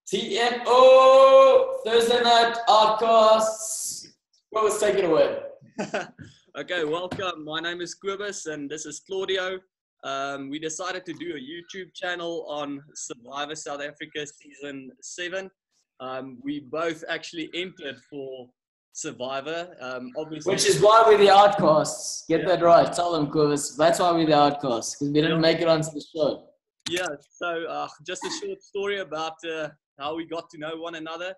TNO, Thursday Night Outcasts. Kobus, take it away. Okay, welcome. My name is Kobus and this is Claudio. We decided to do a YouTube channel on Survivor South Africa Season 7. We both actually entered for Survivor. Obviously, Which is why we're the Outcasts. Get that right. Tell them, Kobus. That's why we're the Outcasts, because we didn't make it onto the show. Yeah, so just a short story about how we got to know one another.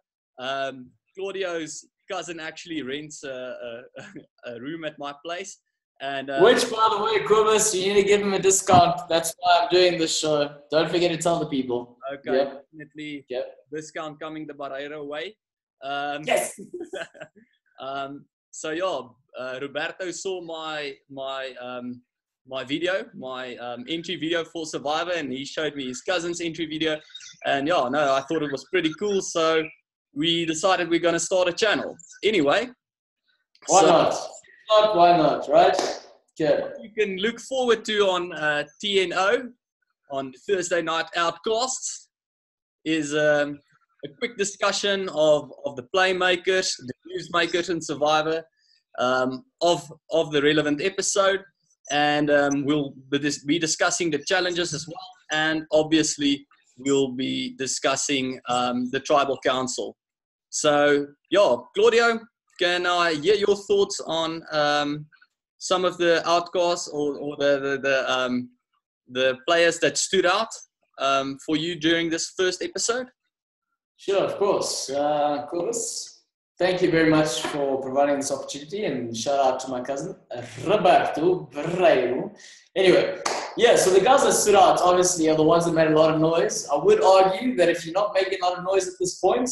Claudio's cousin actually rents a room at my place. And which, by the way, Kobus, you need to give him a discount. That's why I'm doing this show. Don't forget to tell the people. Okay, yep. Definitely. Yep. Discount coming the Barreiro way. Yes. So yeah, Roberto saw my video, my entry video for Survivor, and he showed me his cousin's entry video. And yeah, no, I thought it was pretty cool. So we decided we're going to start a channel. Anyway. Why not? Why not, right? Okay. What you can look forward to on TNO, on Thursday Night Outcasts, is a quick discussion of the playmakers, the newsmakers and Survivor, of the relevant episode. And we'll be discussing the challenges as well. And obviously, we'll be discussing the Tribal Council. So, yeah, Claudio, can I hear your thoughts on some of the outcasts or the players that stood out for you during this first episode? Sure, of course. Kobus, thank you very much for providing this opportunity, and shout out to my cousin, Roberto Barreiro. Anyway, yeah, so the guys that stood out, obviously, are the ones that made a lot of noise. I would argue that if you're not making a lot of noise at this point,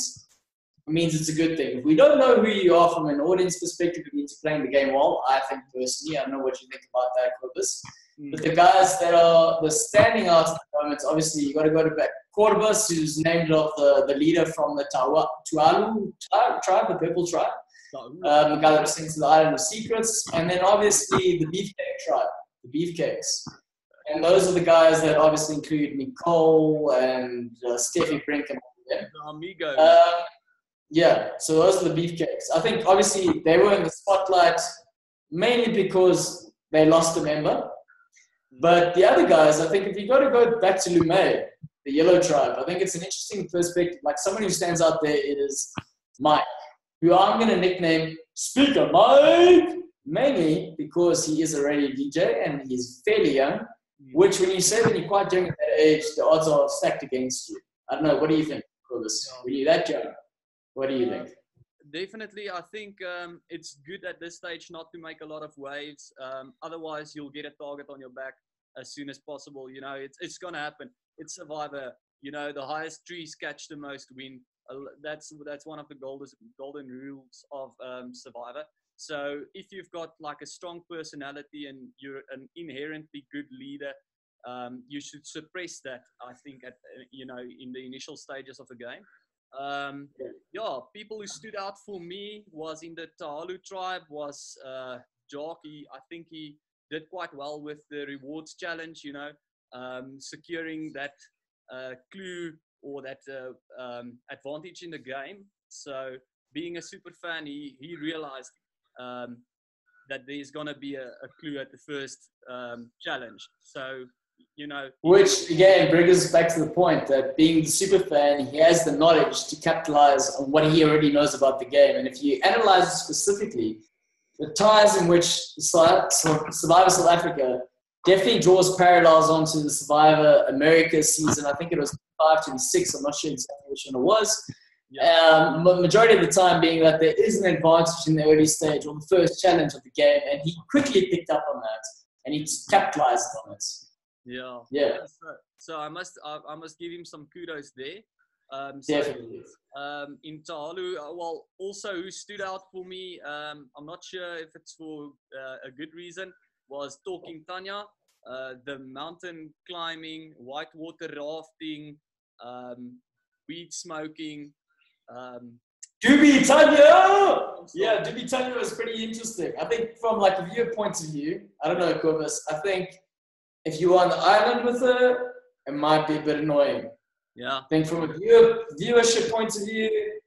it means it's a good thing. If we don't know who you are from an audience perspective, it means you're playing the game well. I think personally, I don't know what you think about that, Kobus. But the guys that are the standing out at the moment, obviously, you got to go to back. Kobus, who's named after the leader from the Tualu tribe, the Purple tribe. The guy that sings the Island of Secrets. And then obviously the Beefcake tribe, the Beefcakes. And those are the guys that obviously include Nicole and Steffi Brink and all of them. Yeah, so those are the Beefcakes. I think obviously they were in the spotlight mainly because they lost a member. But the other guys, I think if you got to go back to Lume, the Yellow Tribe, I think it's an interesting perspective. Like someone who stands out there is Mike, who I'm going to nickname Speaker Mike, mainly because he is already a DJ and he's fairly young, which when you say that you're quite young at that age, the odds are stacked against you. I don't know, what do you think, Kobus? When you're that young, what do you think? Definitely, I think it's good at this stage not to make a lot of waves. Otherwise, you'll get a target on your back as soon as possible. You know, it's going to happen. It's Survivor. You know, the highest trees catch the most win. That's one of the golden rules of Survivor. So if you've got like a strong personality and you're an inherently good leader, you should suppress that, I think, in the initial stages of the game. People who stood out for me was in the Tahalu tribe was Jock. I think he did quite well with the rewards challenge, securing that clue or that advantage in the game. So being a super fan, he realized that there's going to be a clue at the first challenge. So, which again brings us back to the point that being the super fan, he has the knowledge to capitalize on what he already knows about the game. And if you analyze it specifically, the ties in which Survivor South Africa definitely draws parallels onto the Survivor America season. I think it was 5 to 6. I'm not sure exactly which one it was. Yeah. Majority of the time being that there is an advantage in the early stage or the first challenge of the game, and he quickly picked up on that and he capitalized on it. Yeah. So I must give him some kudos there. Definitely. In Tahalu, also who stood out for me, I'm not sure if it's for a good reason, was Talking Tanya, the mountain climbing, whitewater rafting, weed smoking. Doobie Tanya! Yeah, Doobie Tanya was pretty interesting. I think from like a viewer point of view, I don't know, Kobus, I think if you were on the island with her, it might be a bit annoying. Yeah. I think from a viewership point of view,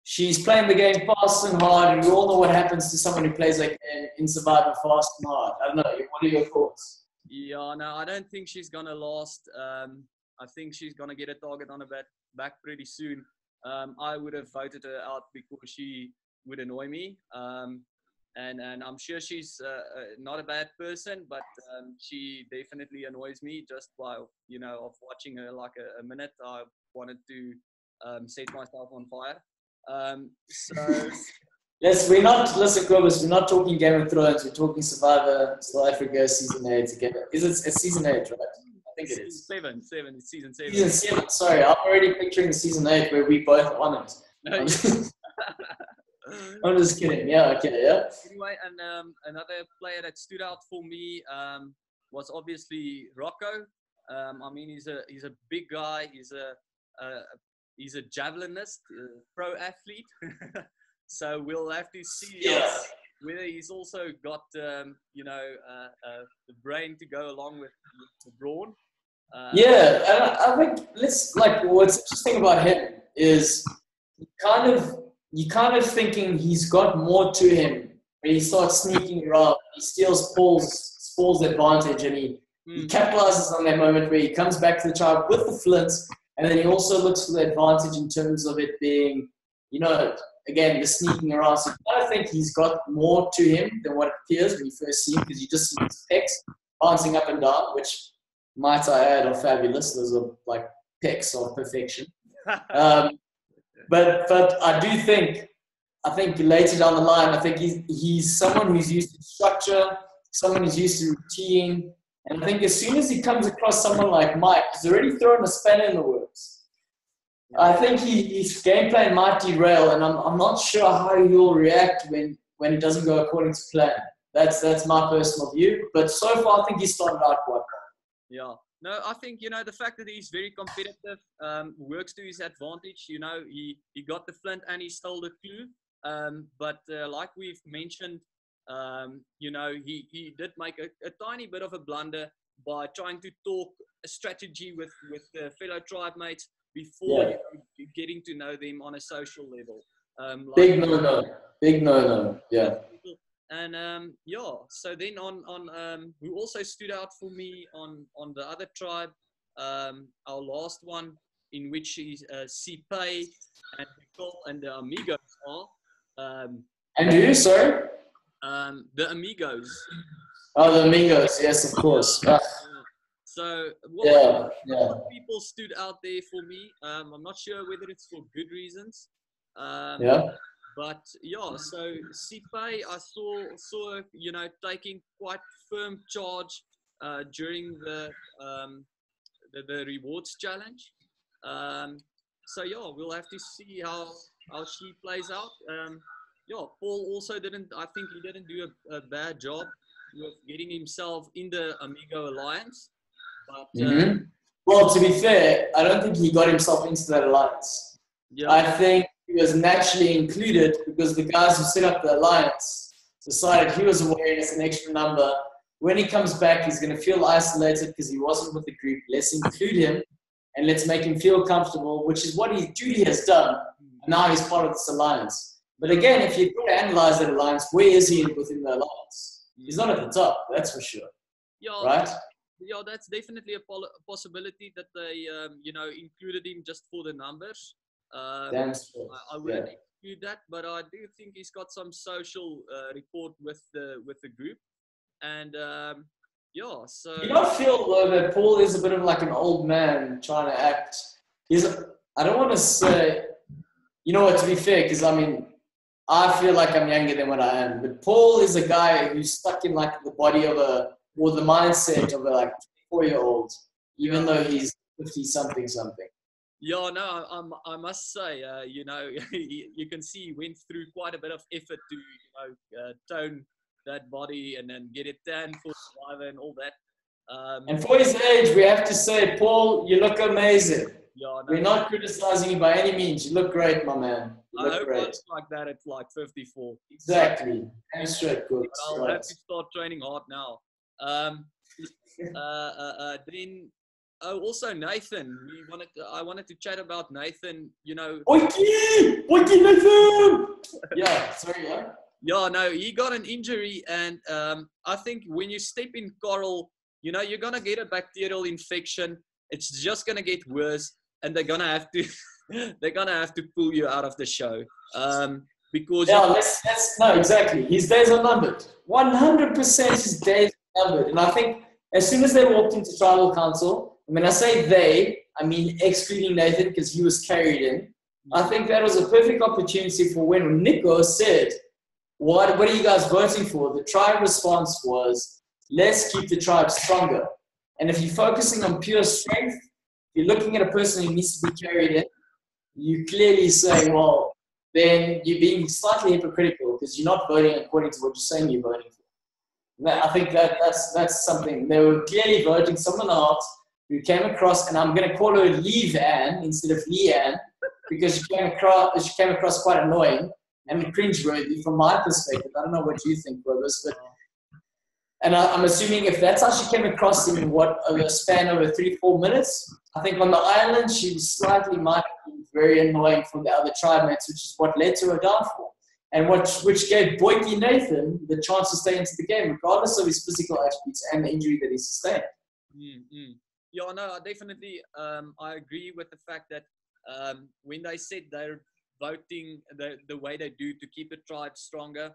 she's playing the game fast and hard, and we all know what happens to someone who plays like in Survivor fast and hard. I don't know. What are your thoughts? Yeah, no, I don't think she's gonna last. I think she's gonna get a target on her back pretty soon. I would have voted her out because she would annoy me. And I'm sure she's not a bad person, but she definitely annoys me just by, of watching her like a minute. I wanted to set myself on fire. So Yes, listen, Kobus, we're not talking Game of Thrones, we're talking Survivor South Africa season 8 together. It's season 8, right? I think it is. Seven, it's season 7. Season 7, sorry, I'm already picturing season 8 where we both on it. No, I'm just kidding. Yeah, okay, yeah. Anyway, and another player that stood out for me was obviously Rocco. I mean, he's a big guy. He's a javelinist, pro athlete. So we'll have to see whether he's also got the brain to go along with the brawn. Yeah, and I think what's interesting about him is you kind of thinking he's got more to him when he starts sneaking around. He steals Paul's advantage, and he capitalizes on that moment where he comes back to the tribe with the flint, and then he also looks for the advantage in terms of it being, again, the sneaking around. So I kind of think he's got more to him than what it appears when you first see him, because you just see his pecs bouncing up and down, which, might I add, are fabulous. Those are like pecs of perfection. But I think later down the line, I think he's someone who's used to structure, someone who's used to routine. And I think as soon as he comes across someone like Mike, he's already thrown a spanner in the works. I think his game plan might derail, and I'm not sure how he'll react when it doesn't go according to plan. That's my personal view. But so far, I think he started out quite well. Yeah. No, I think, the fact that he's very competitive works to his advantage. He got the flint and he stole the clue. But like we've mentioned, he did make a tiny bit of a blunder by trying to talk a strategy with fellow tribe mates before you getting to know them on a social level. Big no-no. Yeah. And so then on who also stood out for me on the other tribe, our last one, in which is Sipe and Nicole and the Amigos are. And who, sorry? The Amigos. Oh, the Amigos, yes, of course. So, people stood out there for me. I'm not sure whether it's for good reasons. But so Sipe, I saw taking quite firm charge during the rewards challenge. We'll have to see how she plays out. Paul also didn't do a bad job with getting himself in the Amigo Alliance. But well, to be fair, I don't think he got himself into that alliance. Yeah. I think he was naturally included because the guys who set up the alliance decided he was away as an extra number. When he comes back, he's going to feel isolated because he wasn't with the group. Let's include him and let's make him feel comfortable, which is what Judy has done. And now he's part of this alliance. But again, if you've got to analyze that alliance, where is he within the alliance? He's not at the top, that's for sure. Right? Yeah, that's definitely a possibility that they, included him just for the numbers. I wouldn't exclude that, but I do think he's got some social rapport with the group, and so. You don't feel though that Paul is a bit of like an old man trying to act. I don't want to say, to be fair, because I feel like I'm younger than what I am, but Paul is a guy who's stuck in like the body of or the mindset of a like 24-year-old, even though he's 50-something. Yeah, no, I must say, you can see he went through quite a bit of effort to, tone that body and then get it tan for Survivor and all that. And for his age, we have to say, Paul, you look amazing. Yeah, no, we're not criticizing you by any means. You look great, my man. I hope I look like that at like 54. Exactly. And straight good. I'll have to start training hard now. Then also Nathan. I wanted to chat about Nathan. You know. Oikie! Oikie, Nathan! Yeah, sorry, yeah. Yeah, no, he got an injury, and I think when you step in coral, you know, you're gonna get a bacterial infection. It's just gonna get worse, and they're gonna have to pull you out of the show. Because no, exactly. His days are numbered. 100% his days are numbered. And I think as soon as they walked into tribal council, when I say they, I mean excluding Nathan because he was carried in. I think that was a perfect opportunity for when Nico said, what are you guys voting for? The tribe response was, let's keep the tribe stronger. And if you're focusing on pure strength, if you're looking at a person who needs to be carried in, you clearly say, well, then you're being slightly hypocritical because you're not voting according to what you're saying you're voting for. I think that's something. They were clearly voting someone else who came across, and I'm going to call her Leanne instead of Leanne because she came across quite annoying and cringeworthy from my perspective. I don't know what you think, Kobus, but and I'm assuming if that's how she came across in a span of 3-4 minutes, I think on the island she slightly might have been very annoying for the other tribe mates, which is what led to her downfall, and which gave Boykie Nathan the chance to stay into the game, regardless of his physical attributes and the injury that he sustained. Mm-hmm. Yeah, no, definitely. I agree with the fact that when they said they're voting the way they do to keep the tribe stronger,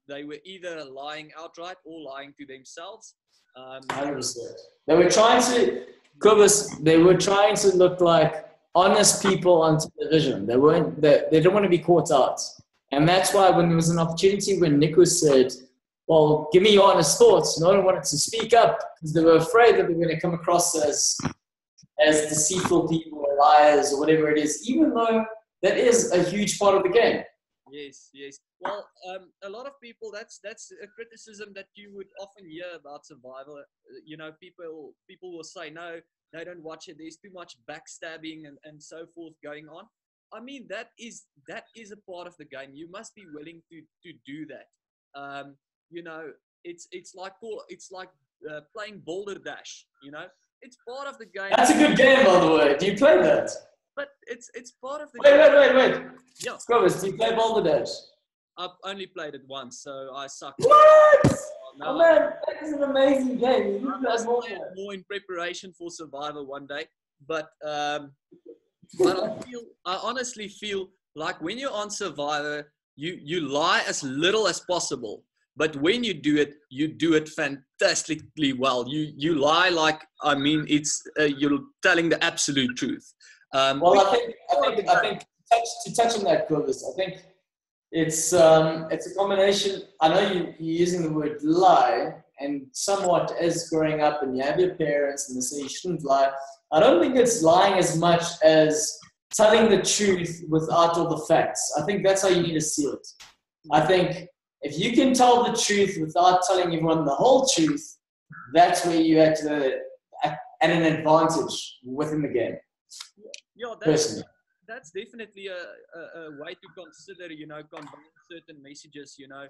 they were either lying outright or lying to themselves. 100%. They were trying to, Kobus, they were trying to look like honest people on television. They weren't. They didn't want to be caught out, and that's why when there was an opportunity when Nico said, "Well, give me your honest thoughts," no one wanted to speak up because they were afraid that they were going to come across as deceitful people or liars or whatever it is, even though that is a huge part of the game. Yes. Well, a lot of people, that's a criticism that you would often hear about Survivor. You know, people will say, no, they don't watch it. There's too much backstabbing and so forth going on. I mean, that is a part of the game. You must be willing to do that. You know, it's like playing Boulder Dash. You know, it's part of the game. That's a good game, by the way. Do you play that? But it's part of the game. Wait. Yeah. Kobus, do you play Boulder Dash? I've only played it once, so I suck. What? Oh man, that is an amazing game. You need to play it more in preparation for Survivor one day. But I honestly feel like when you're on Survivor, you lie as little as possible. But when you do it fantastically well. You lie like, I mean, it's you're telling the absolute truth. Well, I think to touch on that, Kobus, I think it's a combination. I know you're using the word lie, and somewhat as growing up, and you have your parents, and they say you shouldn't lie. I don't think it's lying as much as telling the truth without all the facts. I think that's how you need to see it. I think if you can tell the truth without telling everyone the whole truth, that's where you're at an advantage within the game. Yeah, that's definitely a way to consider, you know, conveying certain messages. You know,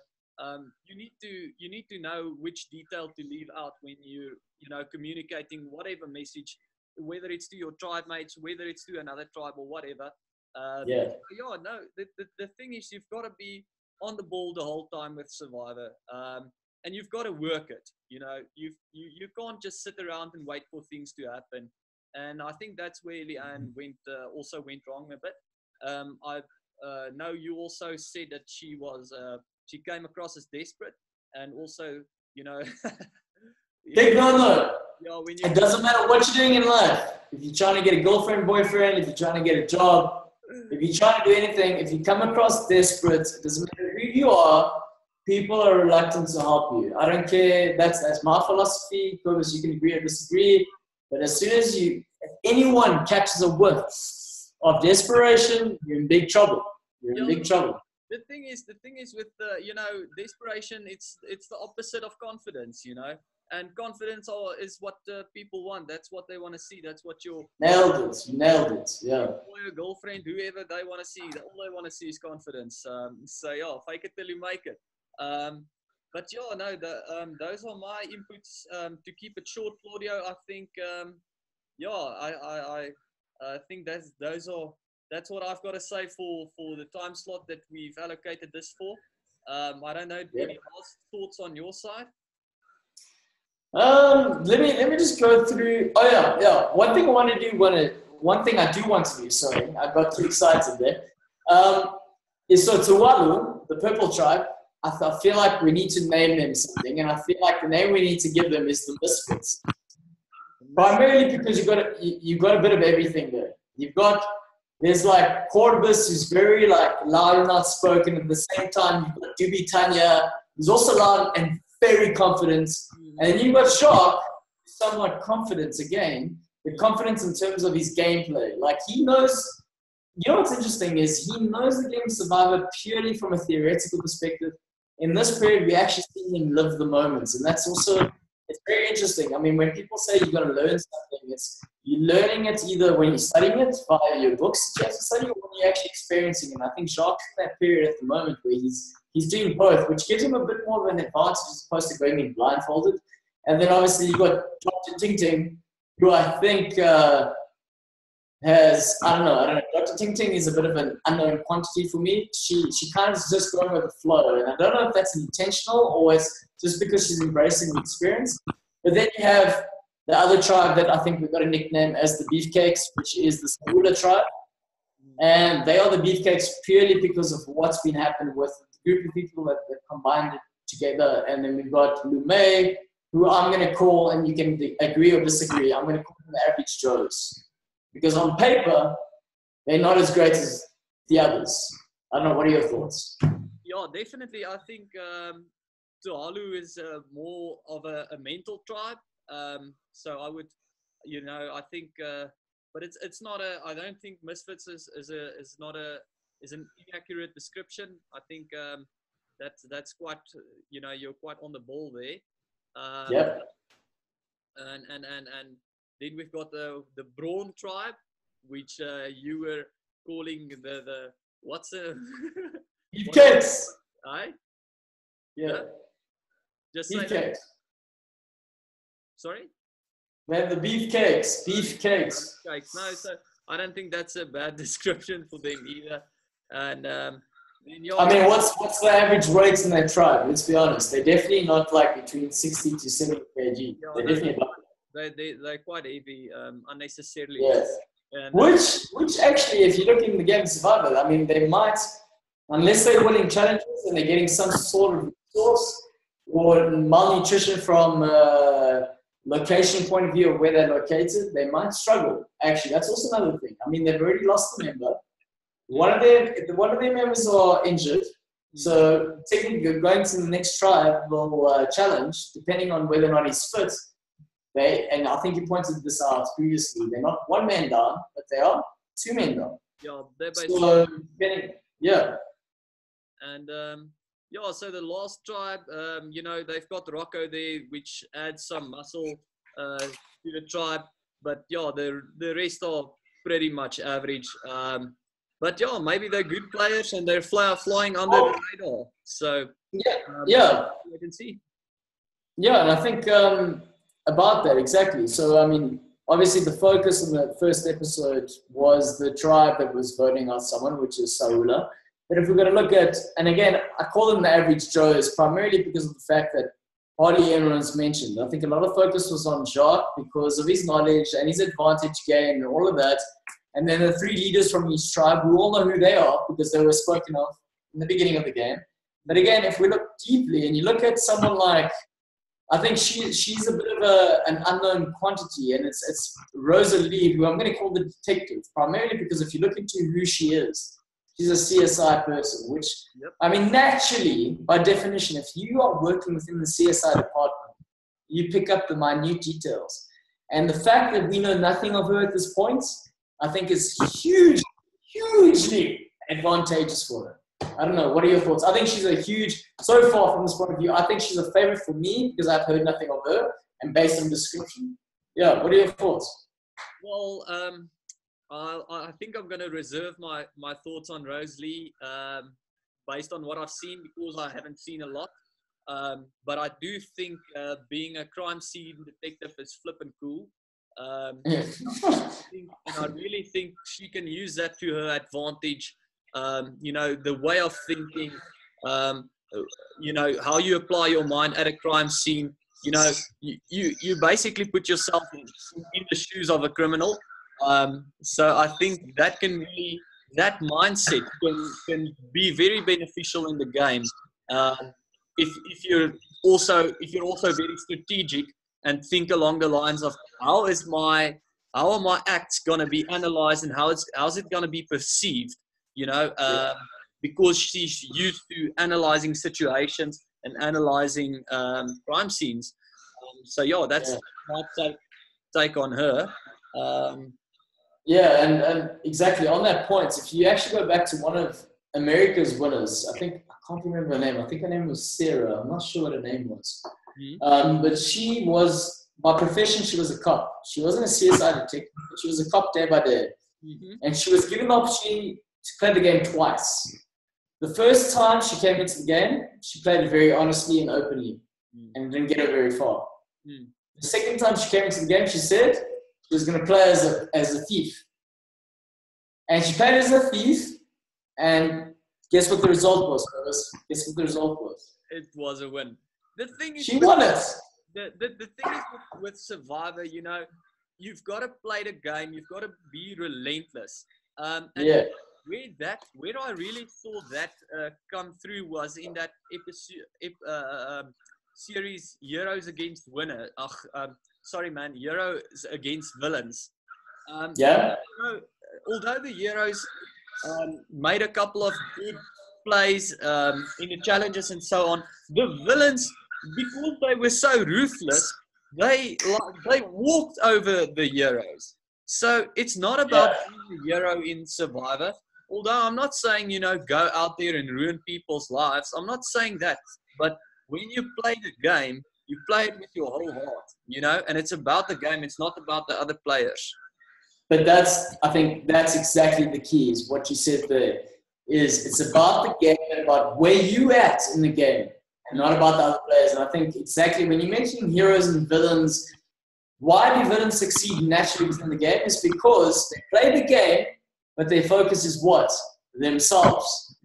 you need to know which detail to leave out when you know, communicating whatever message, whether it's to your tribe mates, whether it's to another tribe or whatever. No, the thing is, you've got to be on the ball the whole time with Survivor, and you've got to work it. You know, you can't just sit around and wait for things to happen. And I think that's where Leanne also went wrong a bit. I know you also said that she came across as desperate, and also, you know, Big no. Yeah, it doesn't matter what you're doing in life. If you're trying to get a girlfriend, boyfriend, if you're trying to get a job, if you're trying to do anything, if you come across desperate, it doesn't matter who you are, people are reluctant to help you. I don't care. That's my philosophy. Kobus, you can agree or disagree. But as soon as if anyone catches a whiff of desperation, you're in big trouble. You're in big trouble. The thing is with you know, desperation, it's the opposite of confidence, you know. And confidence is what people want. That's what they want to see. That's what you nailed it. Yeah. Boy or girlfriend, whoever they want to see, all they want to see is confidence. So yeah, fake it till you make it. But yeah, no, those are my inputs. To keep it short, Claudio, I think yeah, I think that's what I've got to say for the time slot that we've allocated this for. I don't know, Yeah. any last thoughts on your side? Let me just go through. Oh yeah. One thing I do want to do. Sorry, I got too excited there. Is so Tuvalu, the purple tribe. I feel like we need to name them something, and I feel like the name we need to give them is the Misfits. Primarily because you got a bit of everything there. There's like Kobus, who's very like loud and outspoken. At the same time, you've got Dubi Tanya, who's also loud and very confident. And then you've got Shark, somewhat confident again, but confidence in terms of his gameplay. Like he knows, you know what's interesting is he knows the game of Survivor purely from a theoretical perspective. In this period, we actually see him live the moments. And that's also, it's very interesting. I mean, when people say you've got to learn something, you're learning it either when you're studying it via your books that you have to study or when you're actually experiencing it. And I think Jacques in that period at the moment where he's doing both, which gives him a bit more of an advantage as opposed to going in blindfolded. And then obviously you've got Dr. Ting Ting, who I think has, I don't know, Dr. Ting Ting is a bit of an unknown quantity for me. She kind of is just going with the flow. And I don't know if that's intentional or it's just because she's embracing the experience. But then you have the other tribe that I think we've got a nickname as the Beefcakes, which is the Sabula tribe. And they are the Beefcakes purely because of what's been happened with the group of people that combined it together. And then we've got Lume, who I'm going to call, and you can agree or disagree, I'm going to call them the average Joes. Because on paper, they're not as great as the others. I don't know, what are your thoughts? Yeah, definitely. I think Tuvalu is more of a mental tribe. So I would, I think, but it's not I don't think Misfits is an inaccurate description. I think that's quite, you're quite on the ball there. Yep. And then we've got the Brawn tribe, which you were calling the what's a Beefcakes. Aye? Yeah. Just say Beefcakes. Sorry? Man, the beefcakes. Beefcakes. No, so I don't think that's a bad description for them either. And I mean, what's the average weight in that tribe? Let's be honest. They're definitely not like between 60 to 70 kg. They're definitely above. They're quite heavy, unnecessarily. Yes. And, Which actually, if you look in the game of Survivor, I mean, they might, unless they're winning challenges and they're getting some sort of resource or malnutrition from location point of view of where they're located, they might struggle. Actually, that's also another thing. I mean, they've already lost a member. One of their members are injured. So technically, going to the next tribe will challenge, depending on whether or not he's fit. And I think you pointed this out previously, they're not one man down, but they are two men down. Yeah, they're basically. So, yeah. And so the last tribe, they've got Rocco there, which adds some muscle to the tribe. But yeah, the rest are pretty much average. But yeah, maybe they're good players and they're flying under the radar. So yeah, we can see. Yeah, and I think about that exactly. So I mean, obviously the focus in the first episode was the tribe that was voting out someone, which is Saula. But if we're going to look at, and again, I call them the average Joes primarily because of the fact that hardly everyone's mentioned. I think a lot of focus was on Jacques because of his knowledge and his advantage game and all of that. And then the three leaders from each tribe, we all know who they are because they were spoken of in the beginning of the game. But again, if we look deeply and you look at someone like, I think she's a bit of an unknown quantity, and it's Rosalie, who I'm going to call the detective, primarily because if you look into who she is, she's a CSI person, which, I mean, naturally, by definition, if you are working within the CSI department, you pick up the minute details. And the fact that we know nothing of her at this point, I think is hugely advantageous for her. I don't know. What are your thoughts? I think she's so far from this point of view, I think she's a favorite for me because I've heard nothing of her and based on description. Yeah, what are your thoughts? Well, I think I'm going to reserve my thoughts on Rosalie based on what I've seen because I haven't seen a lot. But I do think being a crime scene detective is flippin' cool. Yeah. And I really think she can use that to her advantage. You know, the way of thinking, you know, how you apply your mind at a crime scene. You know, you basically put yourself in the shoes of a criminal. So I think that can really, that mindset can be very beneficial in the game. If you're also very strategic and think along the lines of how are my acts going to be analyzed and how's it going to be perceived, you know, because she's used to analyzing situations and analyzing crime scenes. So yeah, that's my take on her. Yeah, and exactly on that point, if you actually go back to one of America's winners, I can't remember her name. I think her name was Sarah. I'm not sure what her name was. But she was, by profession, she was a cop. She wasn't a CSI detective, but she was a cop day by day. And she was given the opportunity to play the game twice. The first time she came into the game, she played it very honestly and openly and didn't get her very far. The second time she came into the game, she said she was going to play as a thief. And she played as a thief, and guess what the result was, fellas? Guess what the result was? It was a win. The thing is, she won it. The thing is with Survivor, you know, you've got to play the game. You've got to be relentless. And where I really saw that come through was in that series, Heroes Against Winners. Heroes Against Villains. You know, although the heroes made a couple of good plays in the challenges and so on, the villains, because they were so ruthless, they walked over the heroes. So it's not about being a hero in Survivor. Although I'm not saying, you know, go out there and ruin people's lives. I'm not saying that. But when you play the game, you play it with your whole heart, you know, and it's about the game. It's not about the other players. But I think that's exactly the key, is what you said there, is it's about the game and about where you at in the game and not about the other players. And I think exactly when you mention heroes and villains, why do villains succeed naturally within the game is because they play the game, but their focus is what? Themselves.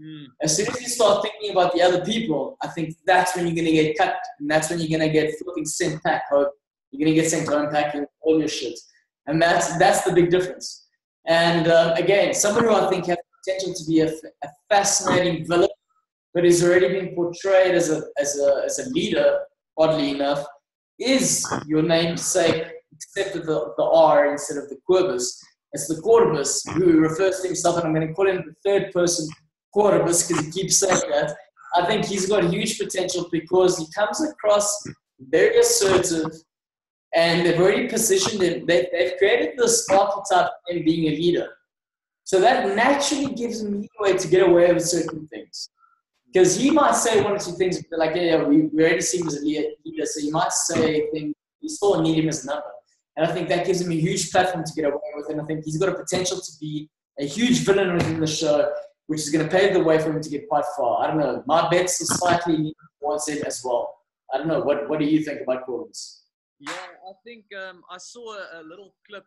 As soon as you start thinking about the other people, I think that's when you're going to get cut, and that's when you're going to get flipping sent back home. You're going to get sent to unpacking all your shit. And that's the big difference. And again, someone who I think has potential to be a fascinating villain, but is already being portrayed as a leader, oddly enough, is your namesake, except with the R instead of the Kobus. It's the Kobus, who refers to himself, and I'm going to call him the third person Kobus because he keeps saying that. I think he's got huge potential because he comes across very assertive, and they've already positioned him. They've created this archetype of him being a leader. So that naturally gives him leeway to get away with certain things. Because he might say one or two things, like, we already see him as a leader, so he might say things, we still need him as a number. And I think that gives him a huge platform to get away with, and I think he's got a potential to be a huge villain within the show, which is going to pave the way for him to get quite far. I don't know. My bets are slightly towards him as well. I don't know. What do you think about Kobus? Yeah, I think I saw a little clip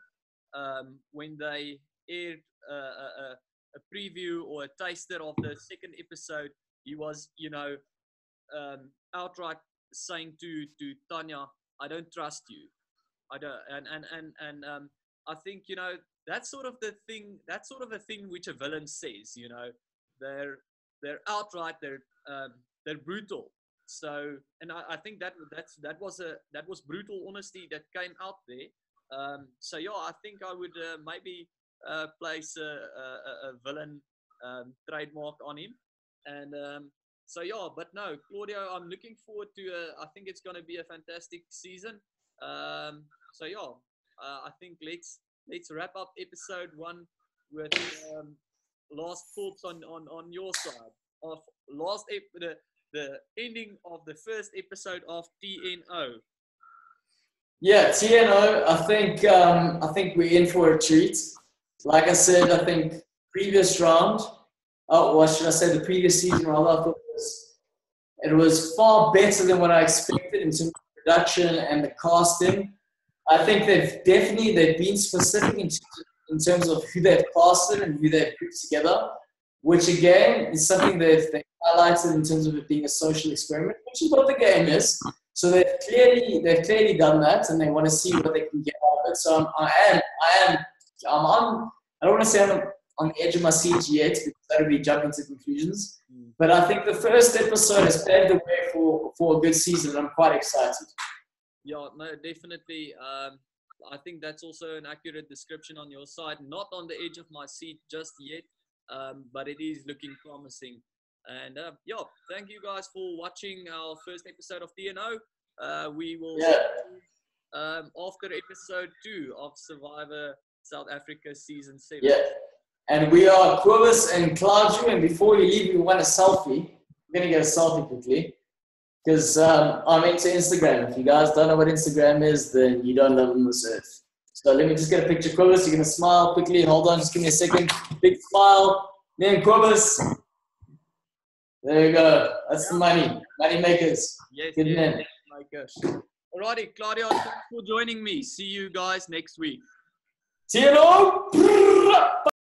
when they aired a preview or a taster of the second episode. He was, you know, outright saying to Tanya, "I don't trust you. I don't." And I think, you know, that's sort of the thing. That's sort of a thing which a villain says. You know, they're outright. They're brutal. So, and I think that was brutal honesty that came out there. So yeah, I think I would maybe place a villain trademark on him. And so yeah, but no, Claudio, I'm looking forward to. I think it's going to be a fantastic season. So yeah, I think let's wrap up episode 1 with last thoughts on your side of the ending of the first episode of TNO. Yeah, TNO. I think we're in for a treat. Like I said, I think previous round. Oh, what should I say? The previous season, rather, I thought it was far better than what I expected in terms of production and the casting. I think they've been specific in terms of who they've casted and who they've grouped together, which again is something that they highlighted in terms of it being a social experiment, which is what the game is. So they've clearly done that, and they want to see what they can get out of it. So I don't want to say I'm on the edge of my seat yet, because that would be jumping to conclusions. But I think the first episode has paved the way for a good season, and I'm quite excited. Yeah, no, definitely. I think that's also an accurate description on your side. Not on the edge of my seat just yet, but it is looking promising. And yeah, thank you guys for watching our first episode of TNO. We will see you, after episode 2 of Survivor South Africa season 7. Yeah, and we are Kobus and Claudio. And before you leave, we want a selfie. We're gonna get a selfie quickly, because I'm into Instagram. If you guys don't know what Instagram is, then you don't live on this earth. So let me just get a picture of Kobus. You're gonna smile quickly. Hold on, just give me a second. Big smile. Then Kobus. There you go. That's the money. Money makers. Yes, Good man. Makers. Alrighty, Claudio, thanks for joining me. See you guys next week. TNO.